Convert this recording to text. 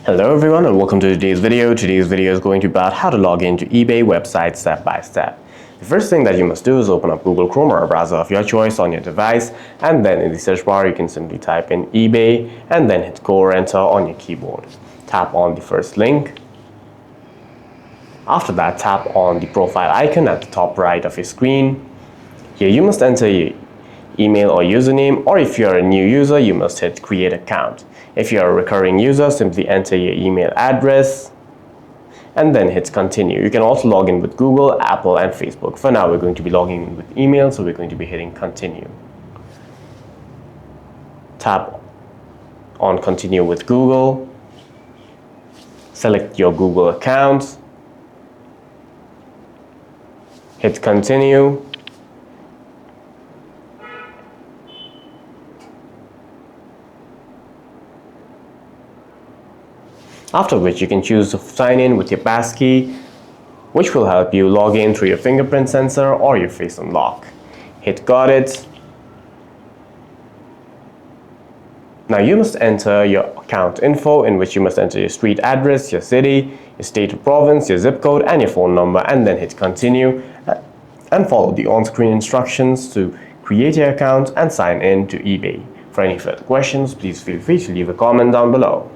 Hello everyone and welcome to today's video. Today's video is going to be about how to log into eBay website step by step. The first thing that you must do is open up Google Chrome or a browser of your choice on your device, and then in the search bar you can simply type in eBay and then hit go or enter on your keyboard. Tap on the first link. After that, tap on the profile icon at the top right of your screen. Here you must enter your email or username, or if you're a new user you must hit create account. If you're a recurring user, simply enter your email address and then hit continue. You can also log in with Google, Apple and Facebook. For now we're going to be logging in with email, so we're going to be hitting continue. Tap on continue with Google. Select your Google account. Hit continue. After which you can choose to sign in with your passkey, which will help you log in through your fingerprint sensor or your face unlock. Hit got it. Now you must enter your account info, in which you must enter your street address, your city, your state or province, your zip code and your phone number, and then hit continue and follow the on-screen instructions to create your account and sign in to eBay. For any further questions, please feel free to leave a comment down below.